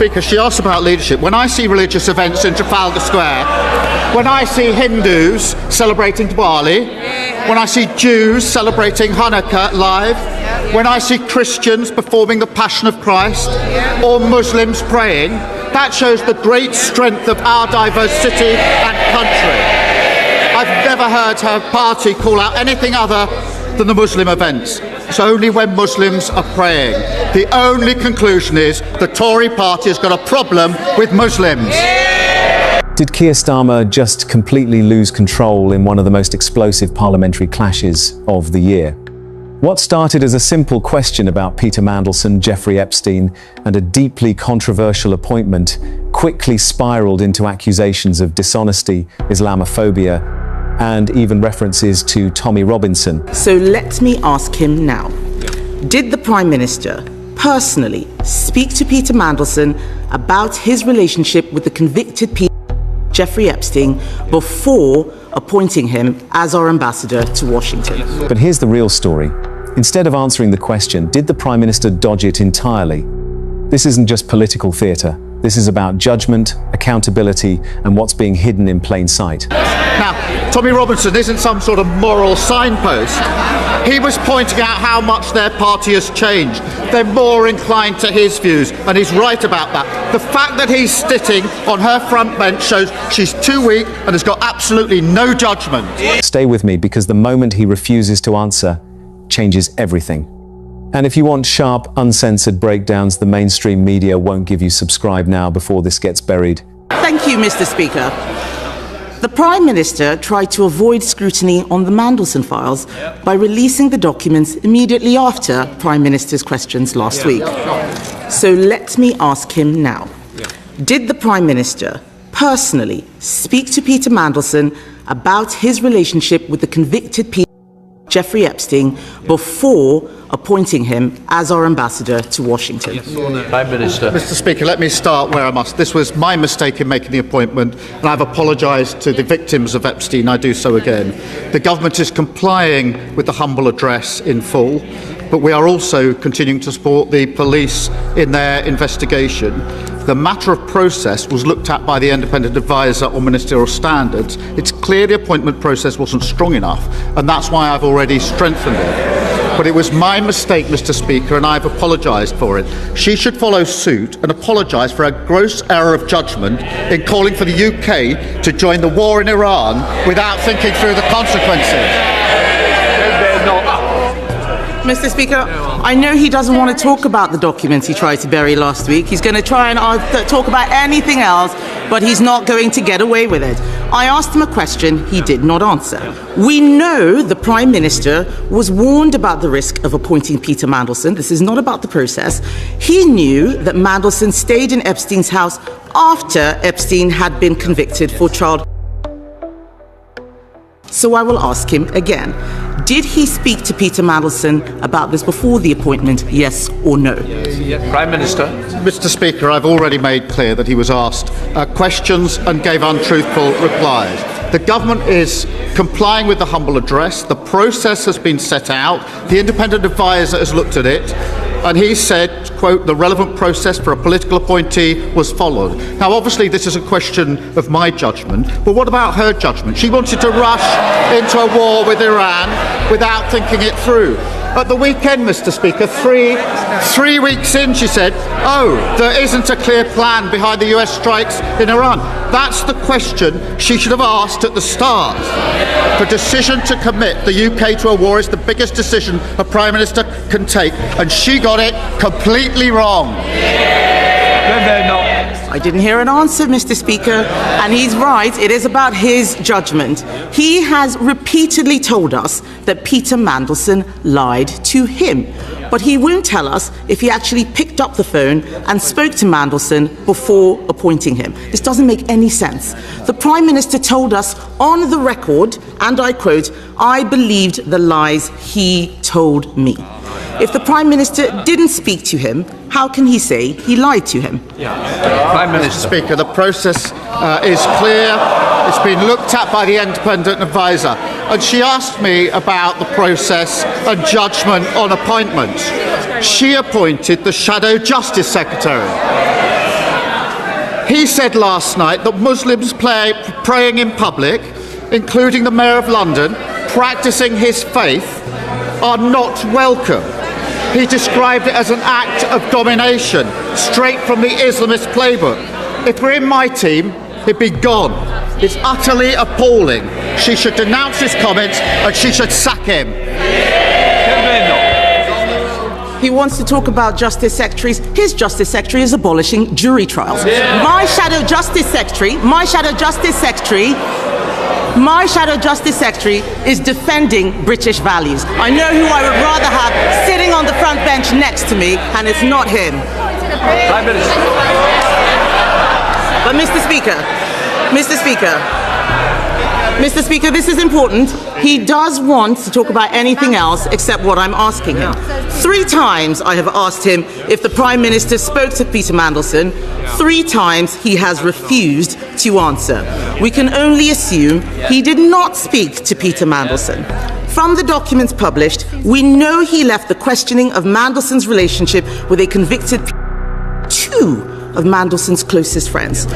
Because she asked about leadership. When I see religious events in Trafalgar Square, when I see Hindus celebrating Diwali, when I see Jews celebrating Hanukkah live, when I see Christians performing the Passion of Christ, or Muslims praying, that shows the great strength of our diverse city and country. I've never heard her party call out anything other than the Muslim events. It's only when Muslims are praying. The only conclusion is the Tory party has got a problem with Muslims. Did Keir Starmer just completely lose control in one of the most explosive parliamentary clashes of the year? What started as a simple question about Peter Mandelson, Jeffrey Epstein, and a deeply controversial appointment quickly spiraled into accusations of dishonesty, Islamophobia, and even references to Tommy Robinson. So let me ask him now. Did the Prime Minister personally speak to Peter Mandelson about his relationship with the convicted Jeffrey Epstein before appointing him as our ambassador to Washington? But here's the real story. Instead of answering the question, did the Prime Minister dodge it entirely? This isn't just political theatre. This is about judgment, accountability, and what's being hidden in plain sight. Now, Tommy Robinson isn't some sort of moral signpost. He was pointing out how much their party has changed. They're more inclined to his views, and he's right about that. The fact that he's sitting on her front bench shows she's too weak and has got absolutely no judgment. Stay with me, because the moment he refuses to answer changes everything. And if you want sharp, uncensored breakdowns the mainstream media won't give you, subscribe now before this gets buried. Thank you, Mr. Speaker. The Prime Minister tried to avoid scrutiny on the Mandelson files by releasing the documents immediately after Prime Minister's questions last week. So let me ask him now. Did the Prime Minister personally speak to Peter Mandelson about his relationship with the convicted Jeffrey Epstein before appointing him as our ambassador to Washington? Prime Minister. Mr. Speaker, let me start where I must. This was my mistake in making the appointment, and I've apologised to the victims of Epstein. I do so again. The government is complying with the humble address in full, but we are also continuing to support the police in their investigation. The matter of process was looked at by the independent advisor on ministerial standards. It's clear the appointment process wasn't strong enough, and that's why I've already strengthened it. But it was my mistake, Mr. Speaker, and I've apologised for it. She should follow suit and apologise for a gross error of judgment in calling for the UK to join the war in Iran without thinking through the consequences. Mr. Speaker, I know he doesn't want to talk about the documents he tried to bury last week. He's going to try and talk about anything else, but he's not going to get away with it. I asked him a question he did not answer. We know the Prime Minister was warned about the risk of appointing Peter Mandelson. This is not about the process. He knew that Mandelson stayed in Epstein's house after Epstein had been convicted for child. So I will ask him again. Did he speak to Peter Mandelson about this before the appointment, yes or no? Prime Minister. Mr. Speaker, I've already made clear that he was asked questions and gave untruthful replies. The government is complying with the humble address. The process has been set out. The independent advisor has looked at it, and he said, quote, the relevant process for a political appointee was followed. Now, obviously, this is a question of my judgment, but what about her judgment? She wanted to rush into a war with Iran without thinking it through. At the weekend, Mr. Speaker, three weeks in, she said, oh, there isn't a clear plan behind the US strikes in Iran. That's the question she should have asked at the start. The decision to commit the UK to a war is the biggest decision a Prime Minister can take, and she got it completely wrong. I didn't hear an answer, Mr. Speaker, and he's right, it is about his judgment. He has repeatedly told us that Peter Mandelson lied to him, but he won't tell us if he actually picked up the phone and spoke to Mandelson before appointing him. This doesn't make any sense. The Prime Minister told us on the record, and I quote, I believed the lies he told me. If the Prime Minister didn't speak to him, how can he say he lied to him? Prime Minister. Speaker, the process is clear. It's been looked at by the independent advisor. And she asked me about the process and judgment on appointments. She appointed the Shadow Justice Secretary. He said last night that Muslims praying in public, including the Mayor of London, practicing his faith, are not welcome. He described it as an act of domination, straight from the Islamist playbook. If we're in my team, he'd be gone. It's utterly appalling. She should denounce his comments and she should sack him. He wants to talk about justice secretaries. His justice secretary is abolishing jury trials. My shadow justice secretary is defending British values. I know who I would rather have sitting on the front bench next to me, and it's not him. Prime Minister. But Mr. Speaker, this is important. He does want to talk about anything else except what I'm asking him. 3 times I have asked him if the Prime Minister spoke to Peter Mandelson. 3 times he has refused to answer. We can only assume he did not speak to Peter Mandelson. From the documents published, we know he left the questioning of Mandelson's relationship with a convicted 2 of Mandelson's closest friends.